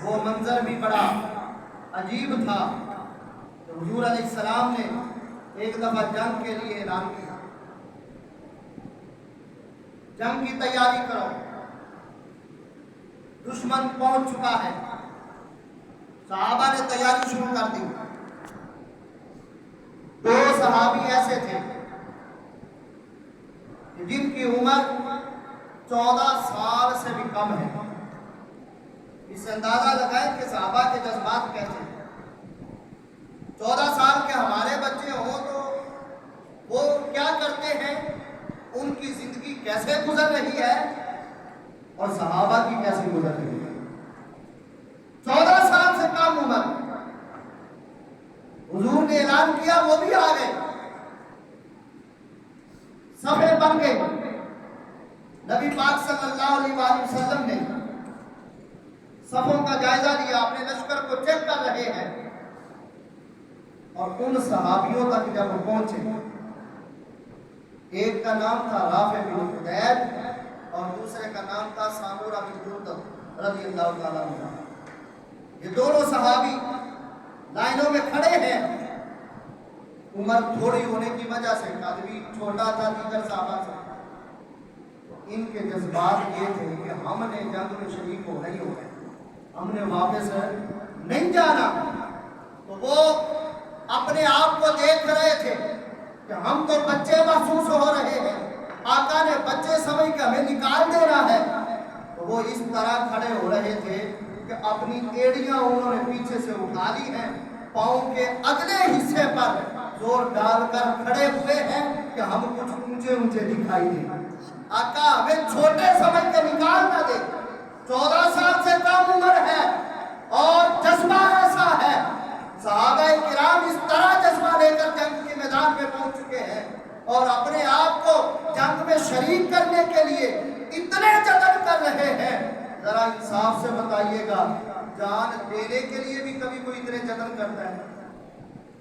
وہ منظر بھی بڑا عجیب تھا کہ حضور علیہ السلام نے ایک دفعہ جنگ کے لیے اعلان کیا، جنگ کی تیاری کرو، دشمن پہنچ چکا ہے۔ صحابہ نے تیاری شروع کر دی۔ دو صحابی ایسے تھے جن کی عمر 14 سال سے بھی کم ہے۔ اس سے اندازہ لگائیں کہ صحابہ کے جذبات کیسے ہیں۔ 14 سال کے ہمارے بچے ہوں تو وہ کیا کرتے ہیں، ان کی زندگی کیسے گزر رہی ہے اور صحابہ کی کیسے گزر رہی ہے۔ 14 سال سے کم عمر، حضور نے اعلان کیا، وہ بھی آ گئے، صفیں بن گئے۔ نبی پاک صلی اللہ علیہ وآلہ وسلم نے صفوں کا جائزہ لیا، اپنے لشکر کو چیک کر رہے ہیں، اور ان صحابیوں تک جب پہنچے، ایک کا نام تھا رافع بن خدیج اور دوسرے کا نام تھا سامورہ بن جندب رضی اللہ تعالیٰ عنہ۔ یہ دونوں صحابی لائنوں میں کھڑے ہیں۔ عمر تھوڑی ہونے کی وجہ سے، قد بھی چھوٹا تھا دیگر صحابہ سے، ان کے جذبات یہ تھے کہ ہم نے جنگ میں شریک ہو نہیں ہو گئے، ہم نے واپس نہیں جانا۔ تو وہ اپنے آپ کو دیکھ رہے تھے کہ ہم تو بچے محسوس ہو رہے ہیں، آقا نے بچے سمجھ کے ہمیں نکال دینا ہے۔ تو وہ اس طرح کھڑے ہو رہے تھے کہ اپنی ایڑیاں انہوں نے پیچھے سے اٹھا لی ہیں، پاؤں کے اگلے حصے پر زور ڈال کر کھڑے ہوئے ہیں کہ ہم کچھ اونچے اونچے دکھائی دیں، آقا ہمیں چھوٹے سمجھ کے نکال نہ دے۔ 14 سال سے کم عمر ہے اور جذبہ ایسا ہے۔ صحابہ کرام اس طرح جذبہ لے کر جنگ کے میدان میں پہنچ چکے ہیں اور اپنے آپ کو جنگ میں شریک کرنے کے لیے اتنے جتن کر رہے ہیں۔ ذرا انصاف سے بتائیے گا، جان دینے کے لیے بھی کبھی کوئی اتنے جتن کرتا ہے؟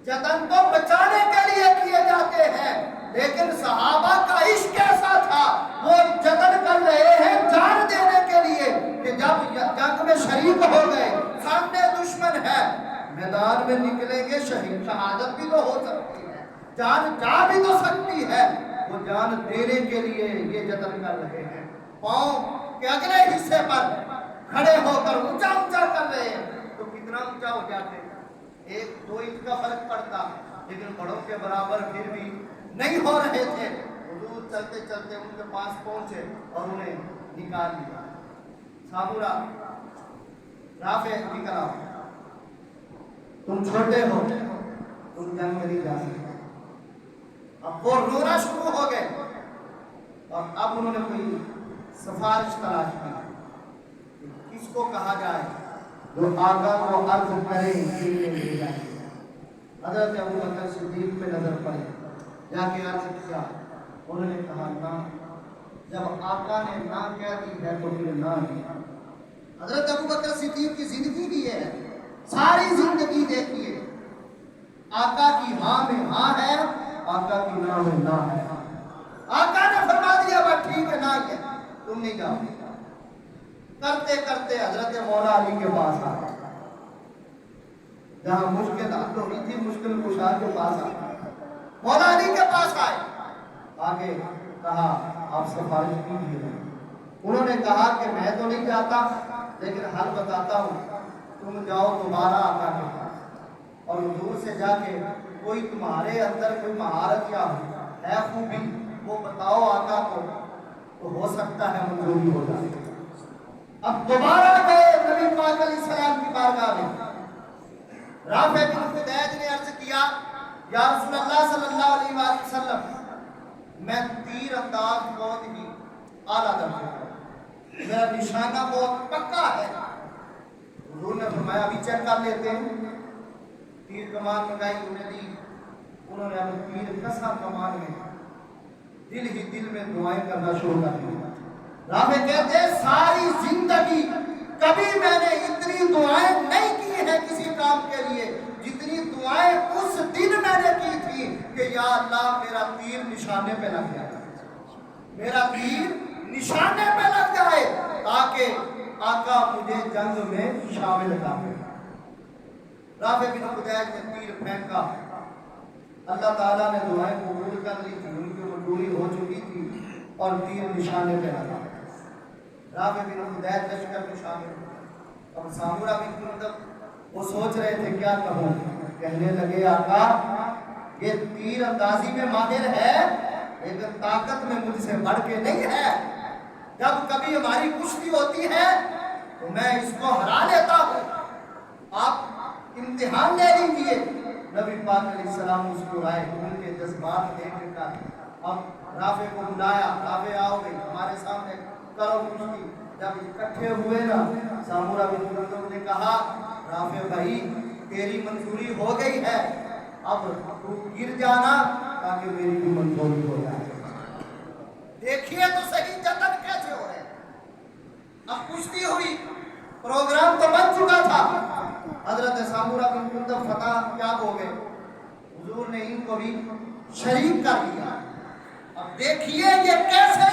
جتن تو بچانے کے لیے کیے جاتے ہیں، لیکن صحابہ کا عشق کیسا تھا، وہ جتن کر رہے ہیں جان دینے کے لیے کہ جب جنگ میں شریک ہو گئے، سامنے دشمن ہے، میدان میں نکلیں گے، شہید شہادت بھی تو ہو سکتی ہے، جان جا بھی تو سکتی ہے، وہ جان دینے کے لیے یہ جتن کر رہے ہیں۔ پاؤں کے اگلے حصے پر کھڑے ہو کر اونچا اونچا کر رہے ہیں، تو کتنا اونچا ہو جاتے ہیں، 1-2 انچ کا فرق پڑتا، لیکن بڑوں کے برابر پھر بھی نہیں ہو رہے تھے۔ حضور چلتے چلتے ان کے پاس پہنچے اور انہیں نکال لیا۔ سامورہ، رافع نکل آؤ، تم چھوٹے ہو، تم جنگ میں نہیں جا سکتے۔ اب وہ رونا شروع ہو گئے اور اب انہوں نے کوئی سفارش تلاش کی، کس کو کہا جائے جو آقا کو عرض کرے کہ لے جائے۔ حضرت ابوبکر صدیق پہ نظر پڑے، جا کے عرض کیا، انہوں نے کہا نہ، جب آقا نے نہ کہہ دی ہے تو پھر نہ ہی۔ حضرت ابوبکر صدیق کی زندگی بھی یہ ہے، ساری زندگی دیکھیے، آقا کی ہاں میں ہاں ہے، آقا کی نہ میں نہ ہے۔ آقا نے فرما دیا بات ٹھیک ہے، نہ ہے، تم نہیں جاؤ۔ کرتے کرتے حضرت مولا علی کے پاس آ گئے، جہاں مشکل حل ہو رہی تھی، مشکل کشا کے پاس آ گئے، مولا علی کے پاس آئے، آگے کہا آپ سفارش کیجیے۔ انہوں نے کہا کہ میں تو نہیں جاتا، لیکن حل بتاتا ہوں، تم جاؤ دوبارہ آقا کے پاس اور دور سے جا کے کوئی تمہارے اندر کوئی مہارت یا ہے خوبی وہ بتاؤ آقا کو، تو ہو سکتا ہے منظوری ہو جائے۔ اب دوبارہ گئے نبی پاک علیہ السلام کی بارگاہ میں، رافع بن خدیج نے عرض کیا، یا رسول اللہ صلی اللہ علیہ وآلہ وسلم، میں تیر انداز بہت ہی اعلیٰ درجے کا، میرا نشانہ بہت پکا ہے۔ حضور نے فرمایا ابھی چیک کر لیتے ہیں۔ تیر کمان منگائی، انہیں دی، انہوں نے اب تیر کسا کمان میں دل ہی دل میں دعائیں کرنا شروع کر دی۔ رافع کہتے ہیں ساری زندگی کبھی میں نے اتنی دعائیں نہیں کی ہیں کسی کام کے لیے جتنی دعائیں اس دن میں نے کی تھی کہ یا اللہ میرا تیر نشانے پہ لگ جائے، میرا تیر نشانے پہ لگ جائے، تاکہ آقا مجھے جنگ میں شامل کافر رافع بن خدیج نے تیر پھینکا اللہ تعالیٰ نے دعائیں قبول کر لی تھی ان کی مجبوری ہو چکی تھی اور تیر نشانے پہ لگا رافع بن خدیج لشکر میں شامل ہوئے اور سامورا بن جندب وہ سوچ رہے تھے کیا کہوں کہنے لگے آقا یہ تیر اندازی میں ماہر ہے لیکن طاقت میں مجھ سے بڑھ کے نہیں ہے جب کبھی ہماری کشتی ہوتی ہے تو میں اس کو ہرا لیتا ہوں آپ امتحان لے لیجیے نبی پاک علیہ السلام مسکرائے ان کے جذبات دیکھ کر اب رافع کو بلایا رافع آؤ گئی ہمارے سامنے کرو کشتی جب اکٹھے ہوئے نا سامورا بن جندب نے کہا رافع بھائی تیری منظوری ہو گئی ہے اب تو گر جانا تاکہ میری بھی منظوری ہو جائے دیکھیے تو صحیح جتن کیسے ہو رہے اب کشتی ہوئی پروگرام تو بن چکا تھا حضرت سامورا بن جندب فتح کیا ہو گئے حضور نے ان کو بھی شریک کر دیا اب دیکھیے یہ کیسے